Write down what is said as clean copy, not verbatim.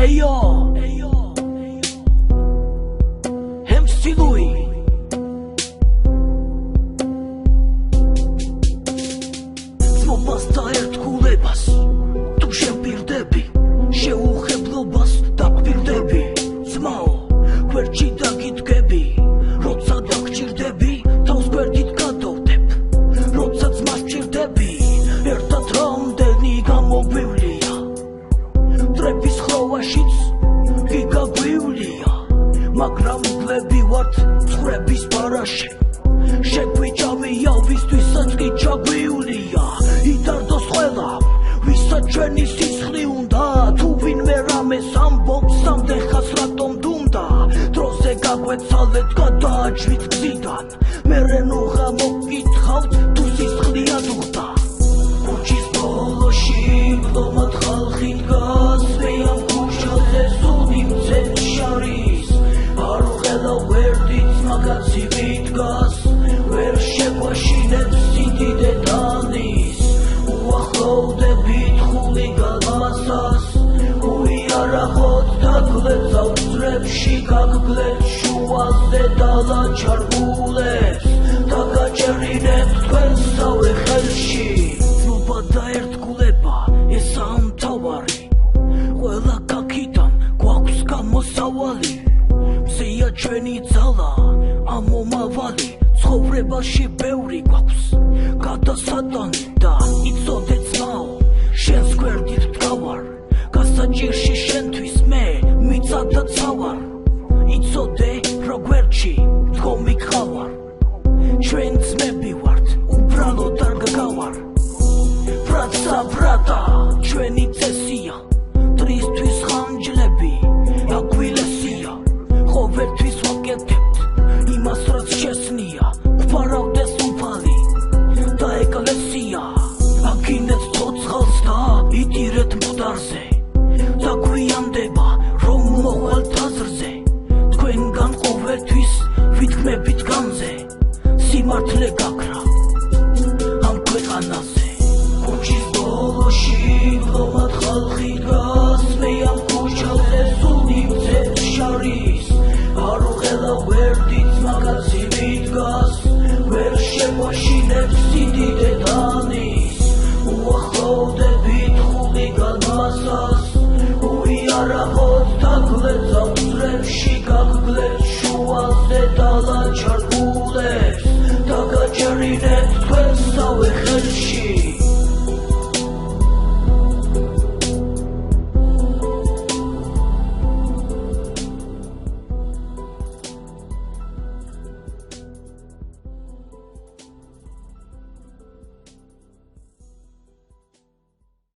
Eyo MC Louis Zmobas და ერთგულებას თუ შემპირდები შეუხებლობას დაგვირდები ძმაო გვერდში დაგიდგები როცა დაგჭირდები თავს გვერდით გადავდებ როცა ძმას ჭირდები ერთად რამდენი გამოგვივლია დრების ხროვაშიც გიგაგვივლია მაგრამ გლები ვართ ცხრების ბარაში შეგვიჭამია ვისთვისაც კი ჩაგვივლია იდარდოს ყველა ვისაც ჩვენი სისხლი უნდა თუ ვინმე რამეს ამბობს სამდეხას რატომ დუმდა დროზე გაგვეცალეთ გადააჭვით გზიდან მერე ნუ გამოგკითხავთ თუ სისხლი ადუხდა ქუჩის ბოლოში მკლომად ხალხი დგას მე ამ ქუჩაზე სული მცეთ შარის არ ვღელა ვერდიც მაგაცი ვიდგას ვერ შეგვაშინებს სიდიდე დანის უახლოვდებით ხულიგანასას უიარაღოთ დაგლეცავთ ძრებში გაგგლეთ შუაზე დალაჩარგულებს დაგაჭერინებთ თქვენსავე ხელში ძნობა და ერთგულება ესაა მთავარი ყველა კაკიდან გვაქვს გამოსავალი მზეა ჩვენი ძალა ამომავალი ცხოვრებაში ბევრი გვაქვს გადასატანი და იცოდე ძმაო შენს გვერდით ვდგავარ გასაჭირში შენთვის მე მიწადაცავარ იცოდე რომ გვერდში დგომი გყავარ ჩვენ ძმები ვართ უბრალოდ არ გგავარ ბრატსა ბრატა